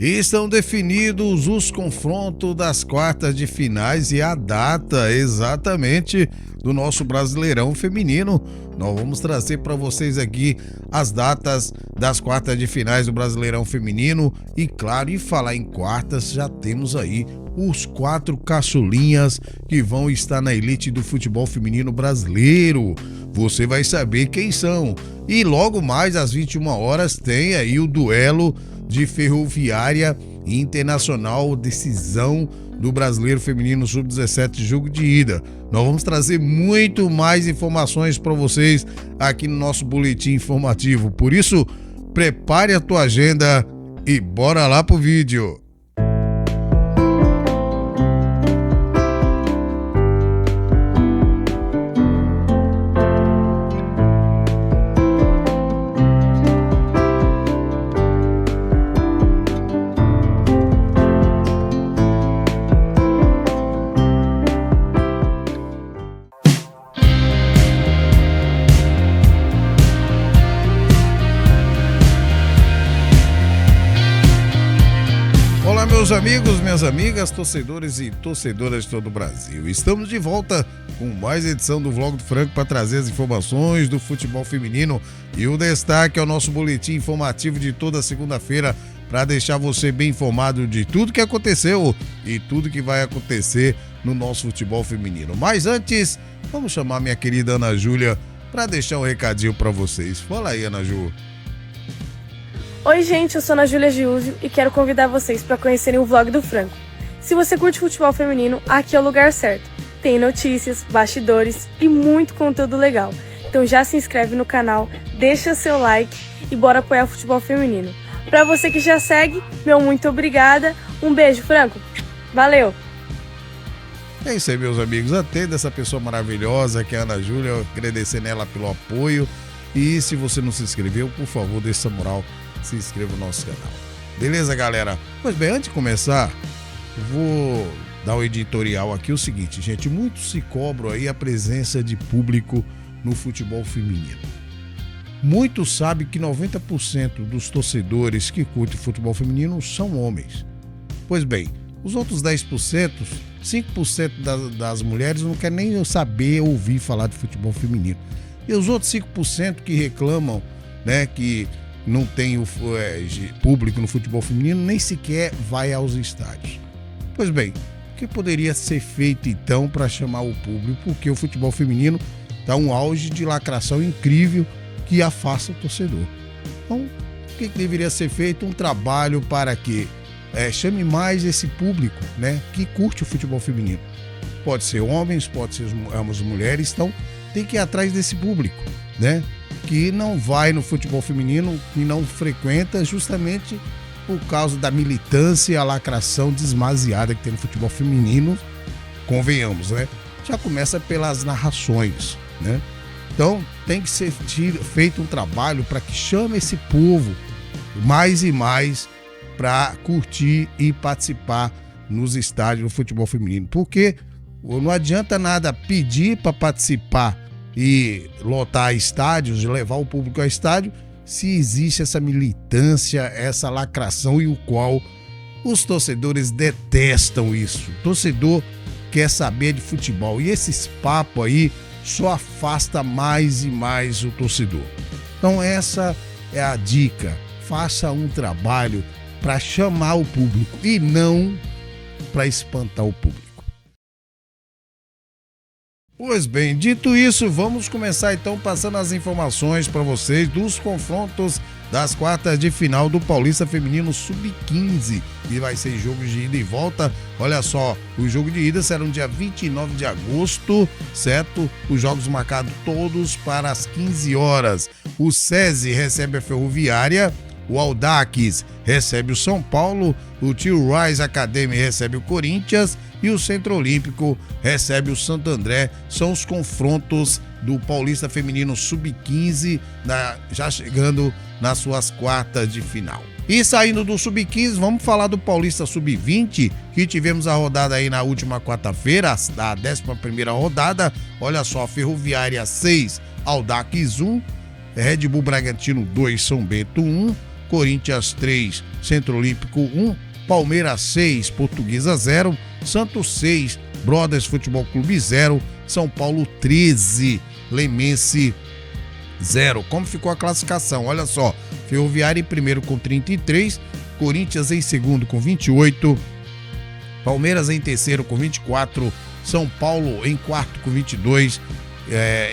Estão definidos os confrontos das quartas de finais e a data exatamente do nosso Brasileirão Feminino. Nós vamos trazer para vocês aqui as datas das quartas de finais do Brasileirão Feminino e, claro, e falar em quartas, já temos aí os 4 caçulinhas que vão estar na elite do futebol feminino brasileiro. Você vai saber quem são. E logo mais às 21 horas tem aí o duelo de Ferroviária Internacional, decisão do Brasileiro Feminino Sub-17, jogo de ida. Nós vamos trazer muito mais informações para vocês aqui no nosso boletim informativo. Por isso, prepare a tua agenda e bora lá pro vídeo. Meus amigos, minhas amigas, torcedores e torcedoras de todo o Brasil. Estamos de volta com mais edição do Vlog do Franco para trazer as informações do futebol feminino e o destaque é o nosso boletim informativo de toda segunda-feira para deixar você bem informado de tudo que aconteceu e tudo que vai acontecer no nosso futebol feminino. Mas antes, vamos chamar minha querida Ana Júlia para deixar um recadinho para vocês. Fala aí, Ana Júlia. Oi gente, eu sou Ana Júlia Giúzio e quero convidar vocês para conhecerem o Vlog do Franco. Se você curte futebol feminino, aqui é o lugar certo. Tem notícias, bastidores e muito conteúdo legal. Então já se inscreve no canal, deixa seu like e bora apoiar o futebol feminino. Para você que já segue, meu muito obrigada. Um beijo, Franco. Valeu! É isso aí, meus amigos. Atenda essa pessoa maravilhosa que é a Ana Júlia, agradecendo ela pelo apoio. E se você não se inscreveu, por favor, deixe essa moral. Se inscreva no nosso canal. Beleza, galera? Pois bem, antes de começar, vou dar o editorial aqui. O seguinte, gente, muito se cobra aí a presença de público no futebol feminino. Muitos sabem que 90% dos torcedores que curtem futebol feminino são homens. Pois bem, os outros 10%, 5% das mulheres não querem nem saber ouvir falar de futebol feminino. E os outros 5% que reclamam, né, que não tem o público no futebol feminino, nem sequer vai aos estádios. Pois bem, o que poderia ser feito então para chamar o público? Porque o futebol feminino está um auge de lacração incrível que afasta o torcedor. Então, o que deveria ser feito? Um trabalho para que chame mais esse público, né, que curte o futebol feminino. Pode ser homens, pode ser as mulheres, então tem que ir atrás desse público, né? Que não vai no futebol feminino e não frequenta justamente por causa da militância e a lacração desmasiada que tem no futebol feminino, convenhamos, né? Já começa pelas narrações, né? Então tem que ser feito um trabalho para que chame esse povo mais e mais para curtir e participar nos estádios do futebol feminino, porque não adianta nada pedir para participar e lotar estádios, levar o público ao estádio, se existe essa militância, essa lacração e o qual os torcedores detestam isso. O torcedor quer saber de futebol e esses papos aí só afasta mais e mais o torcedor. Então essa é a dica, faça um trabalho para chamar o público e não para espantar o público. Pois bem, dito isso, vamos começar então passando as informações para vocês dos confrontos das quartas de final do Paulista Feminino Sub-15, que vai ser jogo de ida e volta. Olha só, o jogo de ida será no dia 29 de agosto, certo? Os jogos marcados todos para as 15 horas. O SESI recebe a Ferroviária, o Audax recebe o São Paulo, o Tio Rise Academy recebe o Corinthians e o Centro Olímpico recebe o Santo André. São os confrontos do Paulista Feminino Sub-15, já chegando nas suas quartas de final. E saindo do Sub-15, vamos falar do Paulista Sub-20, que tivemos a rodada aí na última quarta-feira, a 11ª rodada. Olha só, Ferroviária 6, Audax 1, Red Bull Bragantino 2, São Bento 1, Corinthians 3, Centro Olímpico 1, Palmeiras 6, Portuguesa 0, Santos 6, Brothers Futebol Clube 0, São Paulo 13, Lemense 0. Como ficou a classificação? Olha só, Ferroviária em primeiro com 33, Corinthians em segundo com 28, Palmeiras em terceiro com 24, São Paulo em quarto com 22,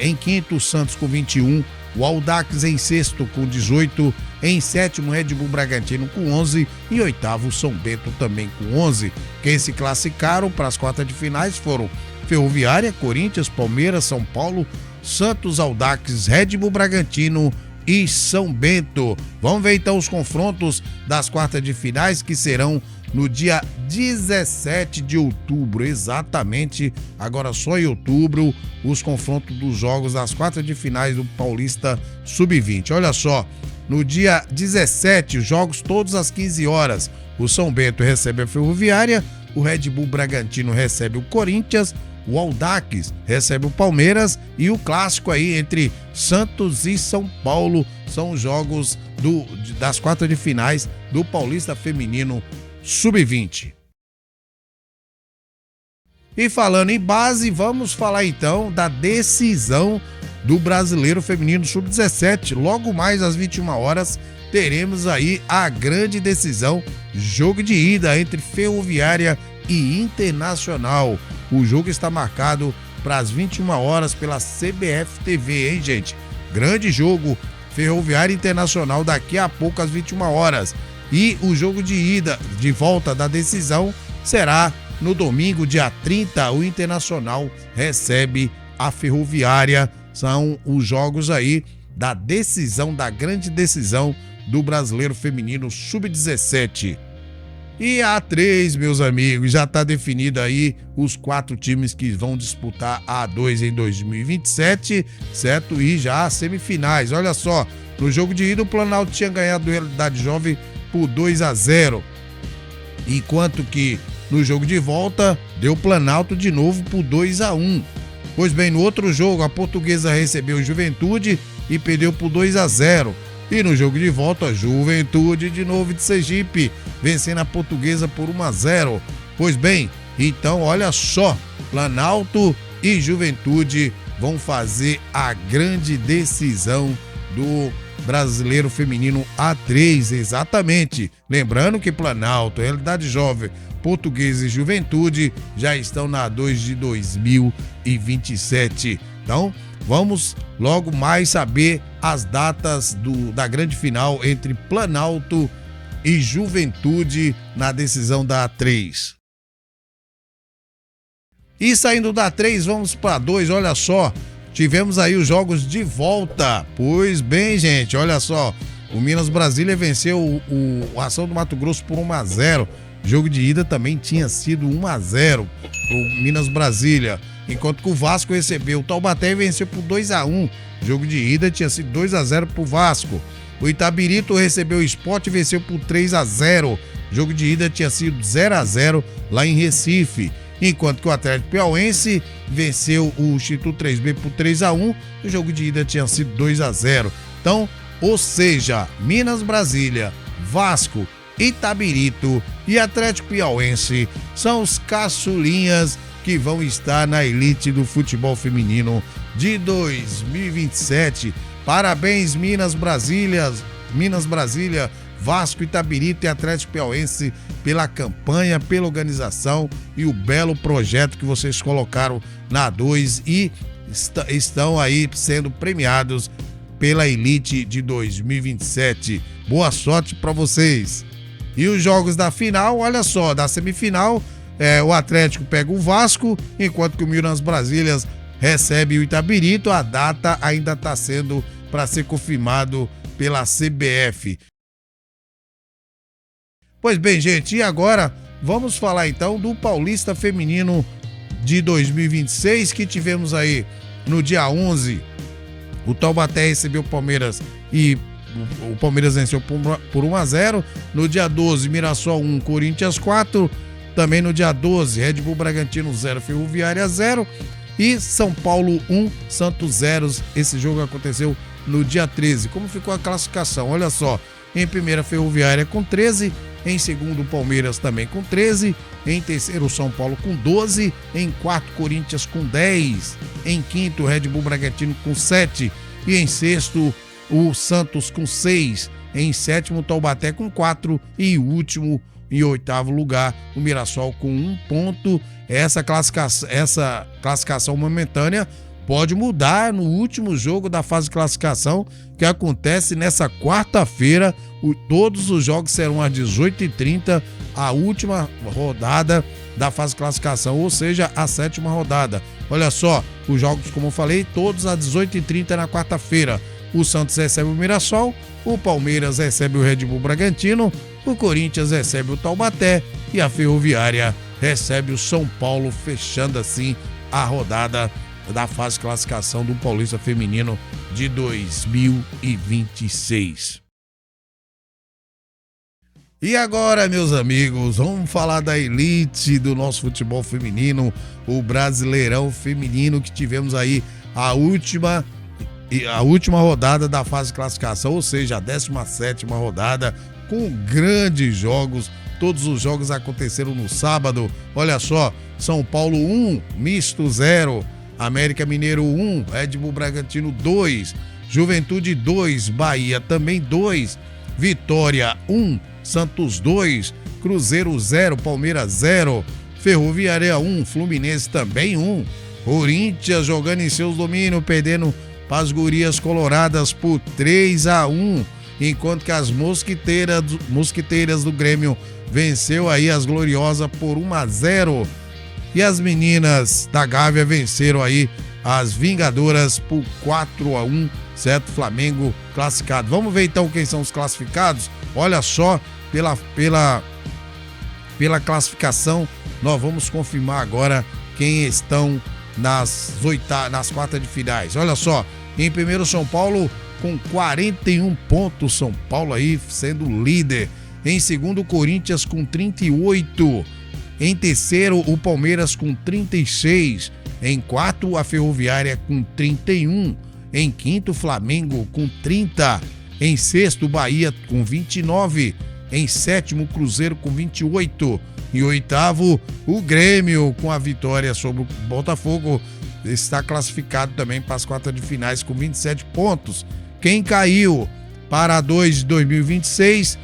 em quinto Santos com 21, o Audax em sexto com 18, em sétimo Red Bull Bragantino com 11 e oitavo São Bento também com 11. Quem se classificaram para as quartas de finais foram Ferroviária, Corinthians, Palmeiras, São Paulo, Santos, Audax, Red Bull Bragantino e São Bento. Vamos ver então os confrontos das quartas de finais que serão no dia 17 de outubro, exatamente, agora só em outubro, os confrontos dos jogos das quartas de finais do Paulista Sub-20. Olha só, no dia 17, os jogos todos às 15 horas, o São Bento recebe a Ferroviária, o Red Bull Bragantino recebe o Corinthians, o Audax recebe o Palmeiras e o clássico aí entre Santos e São Paulo são os jogos das quartas de finais do Paulista Feminino Sub-20. E falando em base, vamos falar então da decisão do Brasileiro Feminino Sub-17. Logo mais às 21 horas teremos aí a grande decisão, jogo de ida entre Ferroviária e Internacional. O jogo está marcado para as 21 horas pela CBF TV, hein, gente? Grande jogo, Ferroviária Internacional daqui a pouco às 21 horas. E o jogo de ida, de volta da decisão, será no domingo, dia 30, o Internacional recebe a Ferroviária. São os jogos aí da decisão, da grande decisão do Brasileiro Feminino Sub-17. E a A3, meus amigos, já está definido aí os 4 times que vão disputar a A2 em 2027, certo? E já as semifinais, olha só, no jogo de ida o Planalto tinha ganhado do Realidade Jovem por 2-0, enquanto que no jogo de volta deu Planalto de novo por 2-1. Pois bem, no outro jogo a Portuguesa recebeu o Juventude e perdeu por 2-0. E no jogo de volta a Juventude de novo de Sergipe, vencendo a Portuguesa por 1-0. Pois bem, então olha só, Planalto e Juventude vão fazer a grande decisão do Brasileiro Feminino A3, exatamente. Lembrando que Planalto, Realidade Jovem, Portuguesa e Juventude já estão na A2 de 2027. Então, vamos logo mais saber as datas da grande final entre Planalto e Juventude na decisão da A3. E saindo da A3, vamos para A2, olha só. Tivemos aí os jogos de volta. Pois bem, gente, olha só. O Minas Brasília venceu o Ação do Mato Grosso por 1-0. Jogo de ida também tinha sido 1-0 o Minas Brasília. Enquanto que o Vasco recebeu o Taubaté e venceu por 2-1. Jogo de ida tinha sido 2-0 pro Vasco. O Itabirito recebeu o Sport e venceu por 3-0. Jogo de ida tinha sido 0-0 lá em Recife. Enquanto que o Atlético Piauiense venceu o Instituto 3B por 3-1, o jogo de ida tinha sido 2-0. Então, ou seja, Minas Brasília, Vasco, Itabirito e Atlético Piauiense são os caçulinhas que vão estar na elite do futebol feminino de 2027. Parabéns, Minas Brasília, Vasco, Itabirito e Atlético Piauiense pela campanha, pela organização e o belo projeto que vocês colocaram na A2 e estão aí sendo premiados pela elite de 2027. Boa sorte para vocês. E os jogos da final, olha só, da semifinal, o Atlético pega o Vasco, enquanto que o Minas Brasília recebe o Itabirito. A data ainda está sendo para ser confirmado pela CBF. Pois bem, gente, e agora vamos falar então do Paulista Feminino de 2026, que tivemos aí no dia 11. O Taubaté recebeu o Palmeiras e o Palmeiras venceu por 1-0. No dia 12, Mirassol 1, Corinthians 4. Também no dia 12, Red Bull Bragantino 0, Ferroviária 0. E São Paulo 1, Santos 0. Esse jogo aconteceu no dia 13. Como ficou a classificação? Olha só. Em primeira, Ferroviária com 13. Em segundo, Palmeiras também com 13. Em terceiro, São Paulo com 12. Em quarto, Corinthians com 10. Em quinto, Red Bull Bragantino com 7. E em sexto, o Santos com 6. Em sétimo, Taubaté com 4. E último, em oitavo lugar, o Mirassol com 1 ponto. Essa classificação momentânea pode mudar no último jogo da fase de classificação, que acontece nessa quarta-feira. Todos os jogos serão às 18h30, a última rodada da fase de classificação, ou seja, a 7ª rodada. Olha só, os jogos, como eu falei, todos às 18h30 na quarta-feira. O Santos recebe o Mirassol, o Palmeiras recebe o Red Bull Bragantino, o Corinthians recebe o Taubaté e a Ferroviária recebe o São Paulo, fechando assim a rodada da fase de classificação do Paulista Feminino de 2026. E agora, meus amigos, vamos falar da elite do nosso futebol feminino, o Brasileirão Feminino, que tivemos aí a última rodada da fase de classificação, ou seja, a 17ª rodada, com grandes jogos. Todos os jogos aconteceram no sábado. Olha só, São Paulo 1, Misto 0, América Mineiro 1, Red Bull Bragantino 2, Juventude 2, Bahia também 2, Vitória 1, Santos 2, Cruzeiro 0, Palmeiras 0, Ferroviária 1, Fluminense também 1, Corinthians jogando em seus domínios, perdendo para as gurias coloradas por 3-1, enquanto que as mosquiteiras do Grêmio venceu aí as gloriosas por 1-0, e as meninas da Gávea venceram aí as Vingadoras por 4-1, certo? Flamengo classificado. Vamos ver então quem são os classificados. Olha só, pela classificação, nós vamos confirmar agora quem estão nas quartas de finais. Olha só, em primeiro, São Paulo com 41 pontos, São Paulo aí sendo líder. Em segundo, Corinthians com 38. Em terceiro, o Palmeiras com 36. Em quarto, a Ferroviária com 31. Em quinto, Flamengo com 30. Em sexto, Bahia com 29. Em sétimo, Cruzeiro com 28. Em oitavo, o Grêmio com a vitória sobre o Botafogo está classificado também para as quartas de finais com 27 pontos. Quem caiu para a 2 de 2026,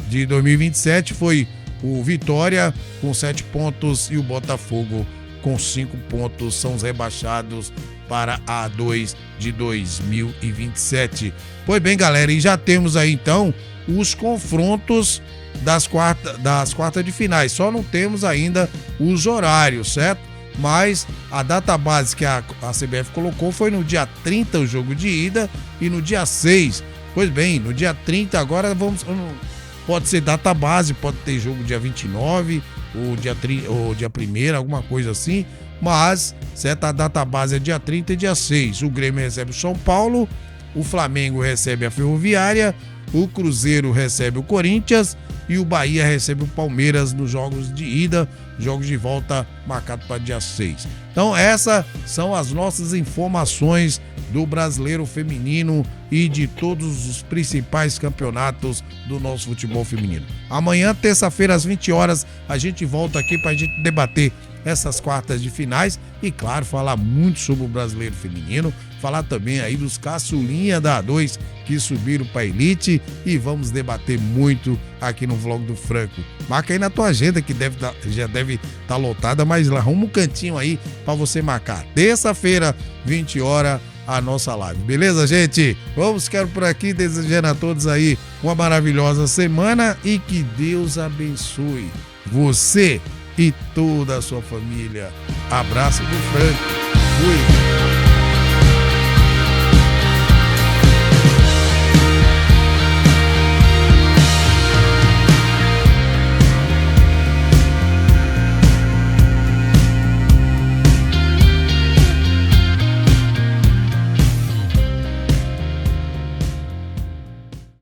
de 2027 foi o Vitória com 7 pontos e o Botafogo com 5 pontos. São os rebaixados para a 2 de 2027. Pois bem, galera, e já temos aí então os confrontos das quartas de finais. Só não temos ainda os horários, certo? Mas a data base que a CBF colocou foi no dia 30 o jogo de ida e no dia 6. Pois bem, no dia 30 agora pode ser data base, pode ter jogo dia 29 ou dia 1º, alguma coisa assim, mas certa data base é dia 30 e dia 6. O Grêmio recebe o São Paulo, o Flamengo recebe a Ferroviária, o Cruzeiro recebe o Corinthians e o Bahia recebe o Palmeiras nos jogos de ida, jogos de volta marcados para dia 6. Então essas são as nossas informações do Brasileiro Feminino e de todos os principais campeonatos do nosso futebol feminino. Amanhã, terça-feira, às 20 horas, a gente volta aqui para a gente debater essas quartas de finais e, claro, falar muito sobre o Brasileiro Feminino, falar também aí dos caçulinha da A2 que subiram para a elite e vamos debater muito aqui no Vlog do Franco. Marca aí na tua agenda que já deve estar lotada, mas arruma um cantinho aí para você marcar. Terça-feira, 20 horas, a nossa live. Beleza, gente? Quero por aqui desejando a todos aí uma maravilhosa semana e que Deus abençoe você e toda a sua família. Abraço do Franco.